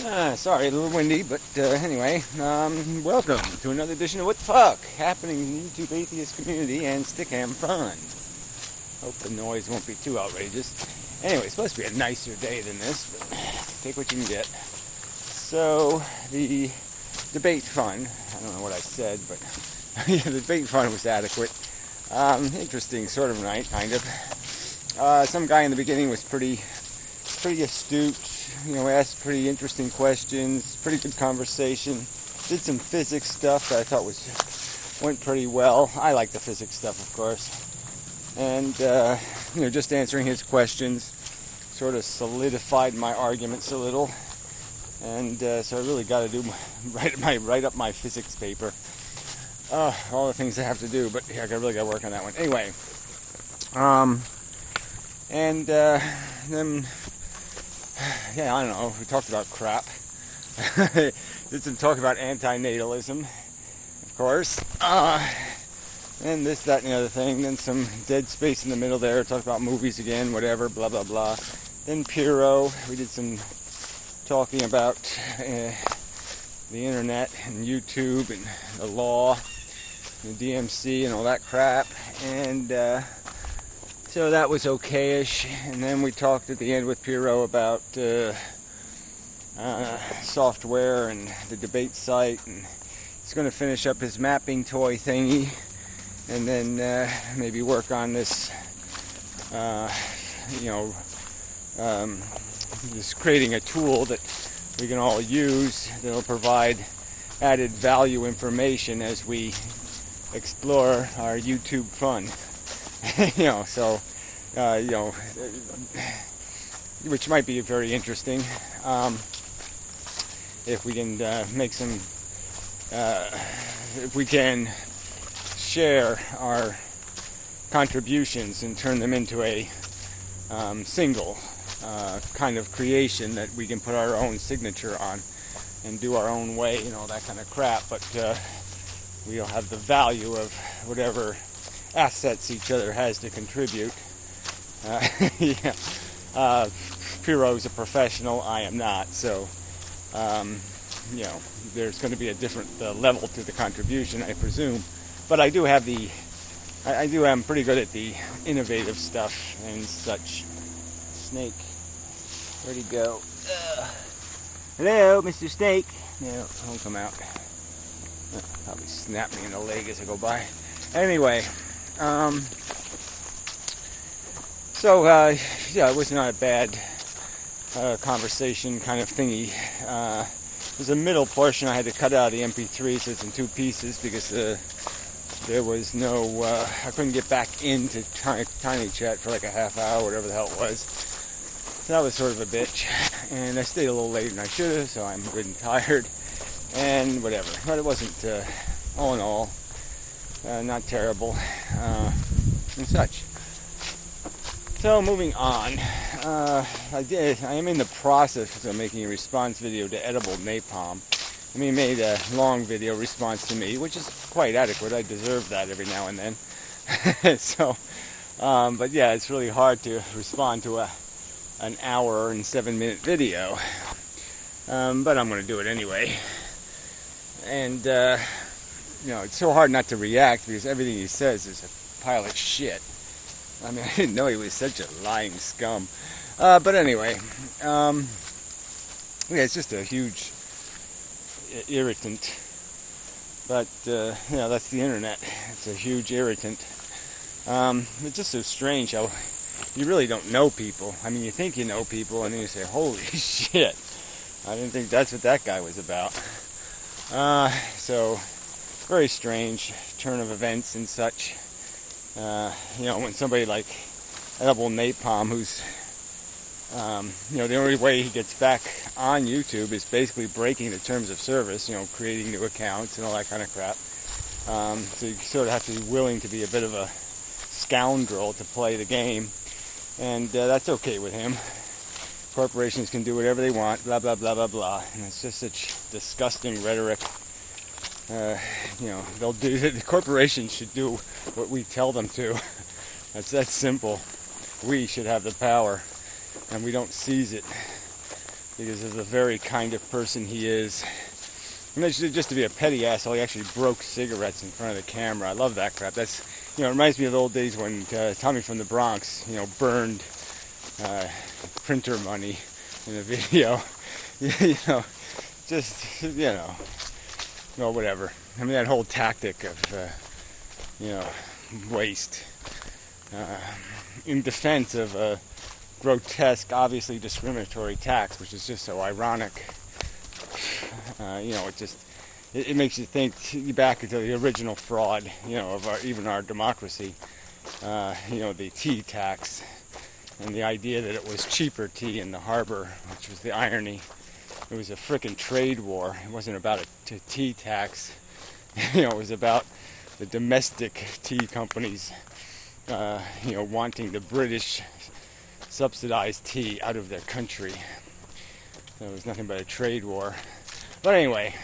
Sorry, a little windy, but anyway, welcome to another edition of What the Fuck, happening in the YouTube atheist community and Stickam fun. Hope the noise won't be too outrageous. Anyway, it's supposed to be a nicer day than this, but take what you can get. So, the debate fund, I don't know what I said, but the debate fund was adequate. Interesting sort of night, kind of. Some guy in the beginning was pretty astute, asked pretty interesting questions, pretty good conversation, did some physics stuff that I thought went pretty well. I like the physics stuff, of course. And, just answering his questions sort of solidified my arguments a little. And so I really got to write up my physics paper. All the things I have to do, but yeah, I really got to work on that one. Anyway, then, yeah, I don't know, we talked about crap. Did some talk about antinatalism, of course. And this, that, and the other thing. Then some dead space in the middle there, talked about movies again, whatever, blah, blah, blah. Then Piro, we did some talking about the internet and YouTube and the law, and the DMC and all that crap. And so that was okay-ish. And then we talked at the end with Piro about software and the debate site. And he's going to finish up his mapping toy thingy. And then maybe work on this, just creating a tool that we can all use that'll provide added value information as we explore our YouTube fun. Which might be very interesting if we can make some, if we can share our contributions and turn them into a single kind of creation that we can put our own signature on and do our own way, that kind of crap. But we'll have the value of whatever assets each other has to contribute. Piro's a professional, I am not, so there's going to be a different level to the contribution, I presume. But I am pretty good at the innovative stuff and such. Snake, where'd he go? Hello, Mr. Snake. No, don't come out. Probably snap me in the leg as I go by. Anyway, it was not a bad conversation kind of thingy. There's a middle portion I had to cut out of the MP3, so it's in two pieces because there was no, I couldn't get back into Tiny Chat for like a half hour, whatever the hell it was. So that was sort of a bitch. And I stayed a little later than I should have, so I'm good and tired. And whatever. But it wasn't, all in all, not terrible, and such. So moving on, I am in the process of making a response video to Edible Napalm. He made a long video response to me, which is quite adequate. I deserve that every now and then. But yeah, it's really hard to respond to an hour and 7-minute video. But I'm going to do it anyway. And, it's so hard not to react because everything he says is a pile of shit. I didn't know he was such a lying scum. But anyway, it's just a huge irritant. But, that's the internet. It's a huge irritant. It's just so strange how you really don't know people. You think you know people, and then you say, holy shit, I didn't think that's what that guy was about. So, very strange turn of events and such. When somebody like Edible Napalm, who's, the only way he gets back on YouTube is basically breaking the terms of service, creating new accounts and all that kind of crap. So you sort of have to be willing to be a bit of a scoundrel to play the game. And that's okay with him. Corporations can do whatever they want, blah, blah, blah, blah, blah. And it's just such disgusting rhetoric. The corporations should do what we tell them to. That's that simple. We should have the power, and we don't seize it. because of the very kind of person he is. And just to be a petty asshole, he actually broke cigarettes in front of the camera. I love that crap. That's, it reminds me of the old days when Tommy from the Bronx, burned printer money in a video. Whatever. I mean, that whole tactic of, waste in defense of a grotesque, obviously discriminatory tax, which is just so ironic. It makes you think back into the original fraud, of even our democracy. The tea tax and the idea that it was cheaper tea in the harbor, which was the irony. It was a frickin' trade war. It wasn't about a tea tax. It was about the domestic tea companies, wanting the British subsidized tea out of their country. So it was nothing but a trade war. But anyway,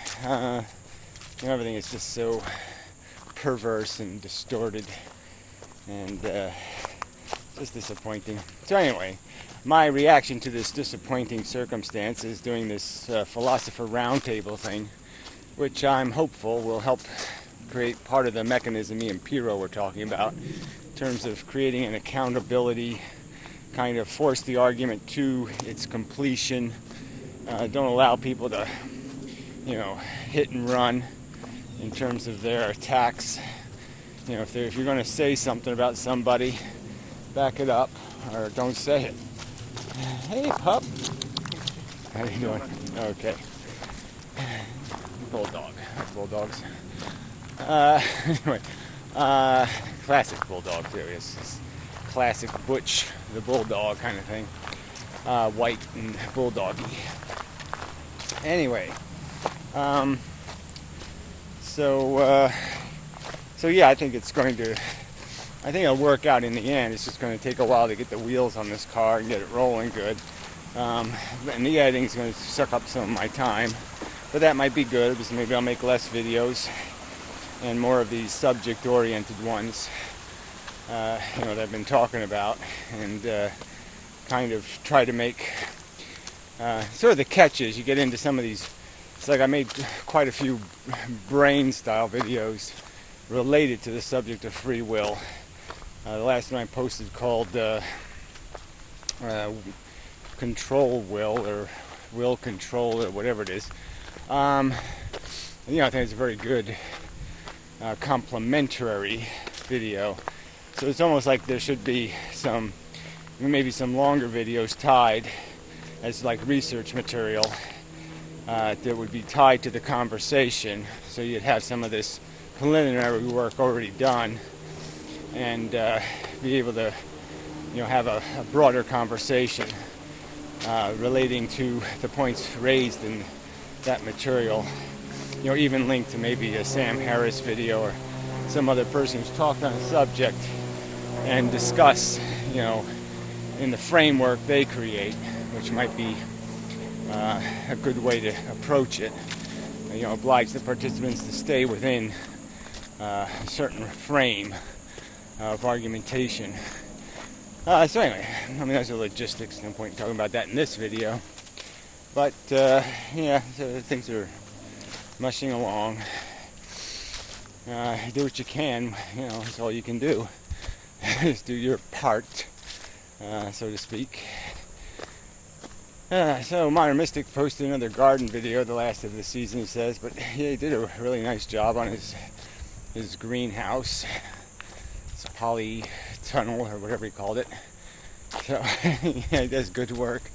everything is just so perverse and distorted and just disappointing. So anyway, my reaction to this disappointing circumstance is doing this philosopher roundtable thing, which I'm hopeful will help create part of the mechanism me and Piro were talking about, in terms of creating an accountability, kind of force the argument to its completion. Don't allow people to, hit and run in terms of their attacks. If you're going to say something about somebody, back it up or don't say it. Hey, pup. How you doing? Okay. Bulldog. Bulldogs. Anyway, classic bulldog too. It's classic Butch the Bulldog kind of thing. White and bulldoggy. Anyway, so yeah, I think it'll work out in the end. It's just going to take a while to get the wheels on this car and get it rolling good. And the editing is going to suck up some of my time, but that might be good because maybe I'll make less videos and more of these subject-oriented ones, that I've been talking about, and kind of try to make sort of the catches. You get into some of these. It's like I made quite a few brain-style videos related to the subject of free will. The last one I posted called Control Will, or Will Control, or whatever it is. I think it's a very good complementary video. So it's almost like there should be maybe some longer videos tied as like research material that would be tied to the conversation. So you'd have some of this preliminary work already done and be able to have a broader conversation relating to the points raised in that material, even linked to maybe a Sam Harris video or some other person who's talked on a subject, and discuss in the framework they create, which might be a good way to approach it. Oblige the participants to stay within a certain frame of argumentation. So anyway, that's the logistics. No point in talking about that in this video. But so things are mushing along. Do what you can. That's all you can do. Just do your part, so to speak. So Modern Mystic posted another garden video, the last of the season, he says, but he did a really nice job on his greenhouse. It's a poly tunnel or whatever he called it. So he does good work.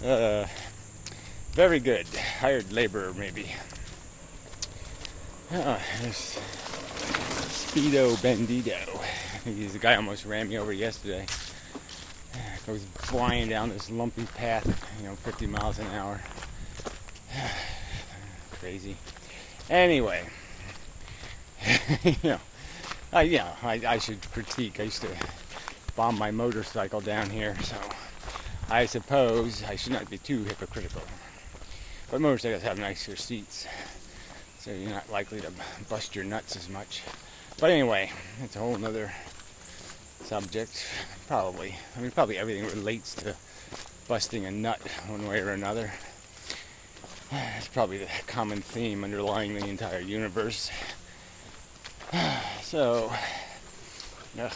Very good. Hired laborer, maybe. There's Speedo Bandito. I think he's the guy who almost ran me over yesterday. Goes flying down this lumpy path, 50 miles an hour. Crazy. Anyway, I should critique. I used to bomb my motorcycle down here, so I suppose I should not be too hypocritical. But motorcycles have nicer seats, so you're not likely to bust your nuts as much. But anyway, it's a whole nother subject. Probably everything relates to busting a nut one way or another. It's probably the common theme underlying the entire universe. So, yeah,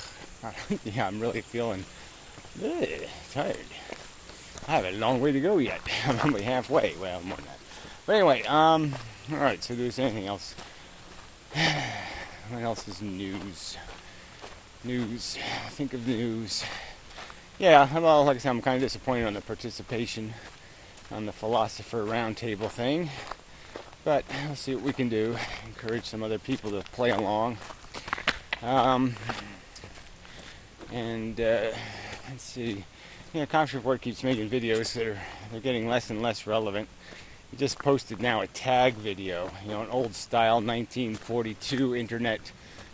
I'm really feeling tired. I have a long way to go yet. I'm only halfway. Well, more than that. But anyway, alright, so there's anything else. What else is news? Think of news. Yeah, well, like I said, I'm kind of disappointed on the participation on the philosopher roundtable thing. But we'll see what we can do. Encourage some other people to play along. Let's see. Conference Report keeps making videos that they're getting less and less relevant. He just posted now a tag video, an old style 1942 internet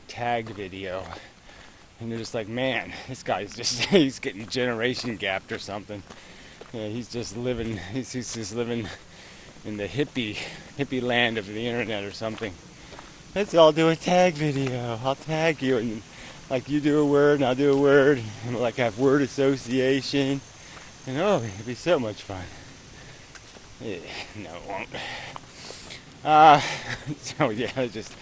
tag video. And they're just like, man, this guy's he's getting generation gapped or something. He's just living in the hippie land of the internet or something. Let's all do a tag video. I'll tag you, and like you do a word and I'll do a word, and we'll like have word association. And it'd be so much fun. No, it won't. So yeah, just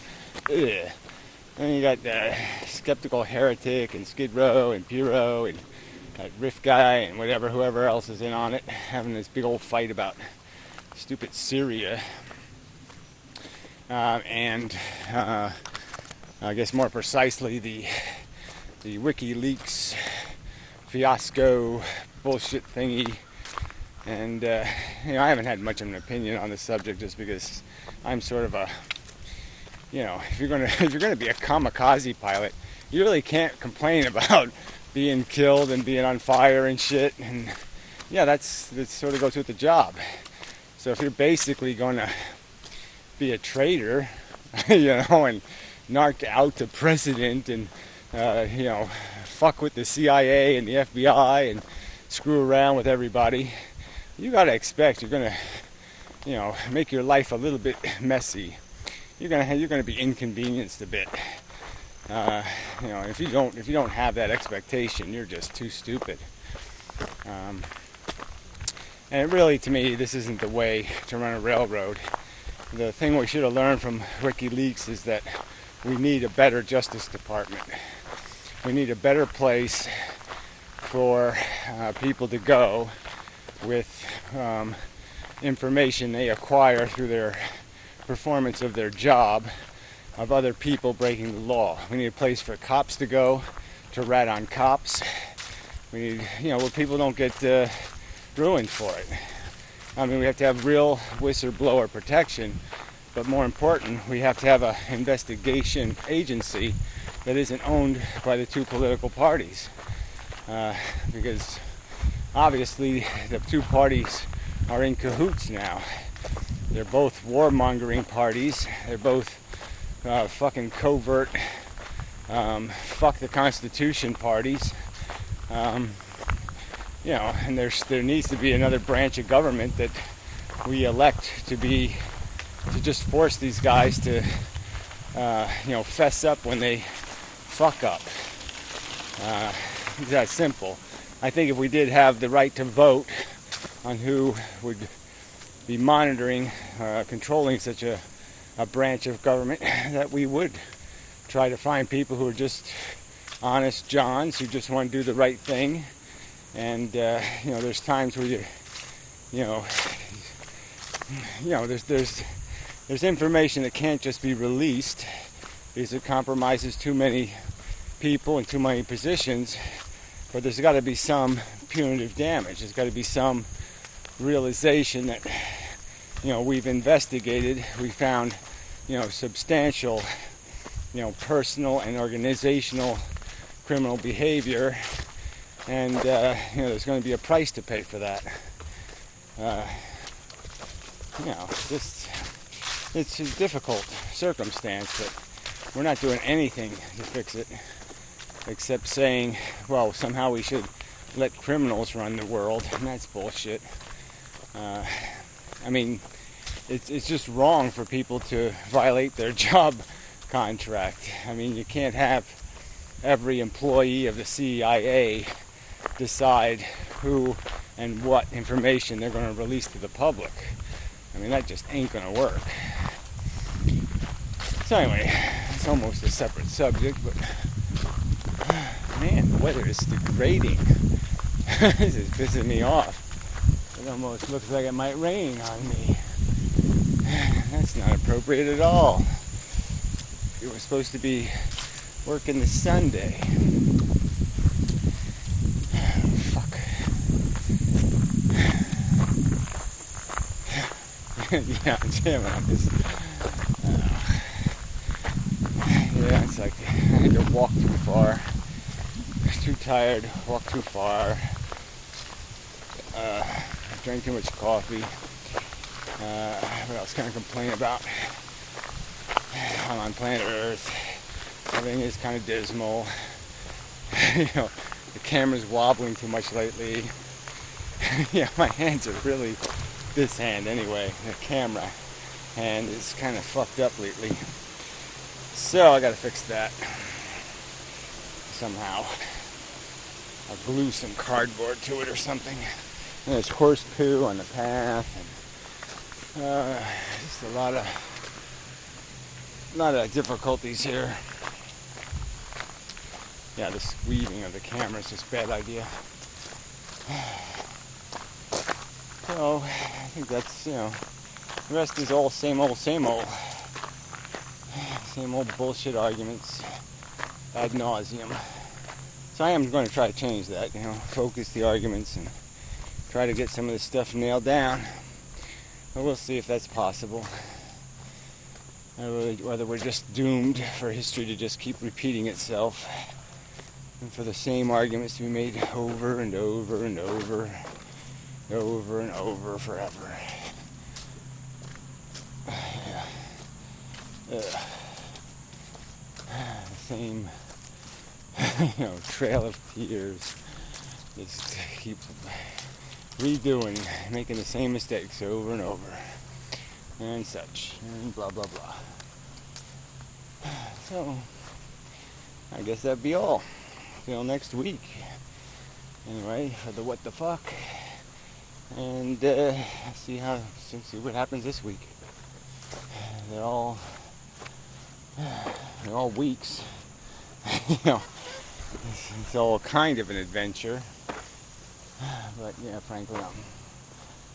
then you got Skeptical Heretic and Skid Row and Piro and that Riff guy and whoever else is in on it, having this big old fight about stupid Syria. And I guess more precisely the WikiLeaks fiasco bullshit thingy. And I haven't had much of an opinion on the subject, just because I'm sort of a, if you're gonna be a kamikaze pilot, you really can't complain about being killed and being on fire and shit. And yeah, that sort of goes with the job. So if you're basically going to be a traitor, and narc out the president and fuck with the CIA and the FBI and screw around with everybody, you gotta expect you're gonna, make your life a little bit messy. You're gonna be inconvenienced a bit. If you don't have that expectation, you're just too stupid. And really, to me, this isn't the way to run a railroad. The thing we should have learned from WikiLeaks is that we need a better Justice Department. We need a better place for people to go with information they acquire through their performance of their job of other people breaking the law. We need a place for cops to go to rat on cops. We need, where people don't get ruined for it. I mean, we have to have real whistleblower protection, but more important, we have to have an investigation agency that isn't owned by the two political parties. Because obviously the two parties are in cahoots now. They're both warmongering parties. They're both fucking covert fuck the Constitution parties. And there needs to be another branch of government that we elect to just force these guys to fess up when they fuck up. It's that simple. I think if we did have the right to vote on who would be monitoring, controlling such a branch of government, that we would try to find people who are just honest Johns who just want to do the right thing. And there's times where there's information that can't just be released because it compromises too many people and too many positions. But there's got to be some punitive damage. There's got to be some realization that we've investigated. We found substantial personal and organizational criminal behavior. And there's going to be a price to pay for that. It's a difficult circumstance, but we're not doing anything to fix it, except saying, well, somehow we should let criminals run the world, and that's bullshit. It's just wrong for people to violate their job contract. I mean, you can't have every employee of the CIA decide who and what information they're going to release to the public. I mean, that just ain't going to work. So anyway, it's almost a separate subject, but man, the weather is degrading. This is pissing me off. It almost looks like it might rain on me. That's not appropriate at all. We were supposed to be working this Sunday. Fuck. Yeah, I'm jamming on this. Yeah, it's like I had to walk too far. I was too tired, walked too far. I drank too much coffee. What else can I complain about? I'm on planet Earth. Everything is kind of dismal. The camera's wobbling too much lately. Yeah, my hands are really, this hand anyway, the camera hand is kind of fucked up lately. So I gotta fix that somehow. I'll glue some cardboard to it or something. And there's horse poo on the path, and just a lot of difficulties here. Yeah, the squeezing of the camera is just a bad idea. So I think that's, the rest is all same old bullshit arguments ad nauseum. So I am going to try to change that, focus the arguments and try to get some of this stuff nailed down. But we'll see if that's possible. Whether we're just doomed for history to just keep repeating itself and for the same arguments to be made over and over and over and over forever. Yeah. The same, trail of tears. Just keep redoing, making the same mistakes over and over, and such, and blah blah blah. So, I guess that'd be all. Till next week. Anyway, for the what the fuck, and see what happens this week. They're all weeks. It's all kind of an adventure. But yeah, frankly, I'm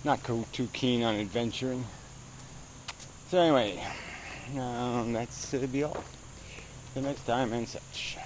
not too keen on adventuring. So anyway, that's it'll be all. Till next time and such.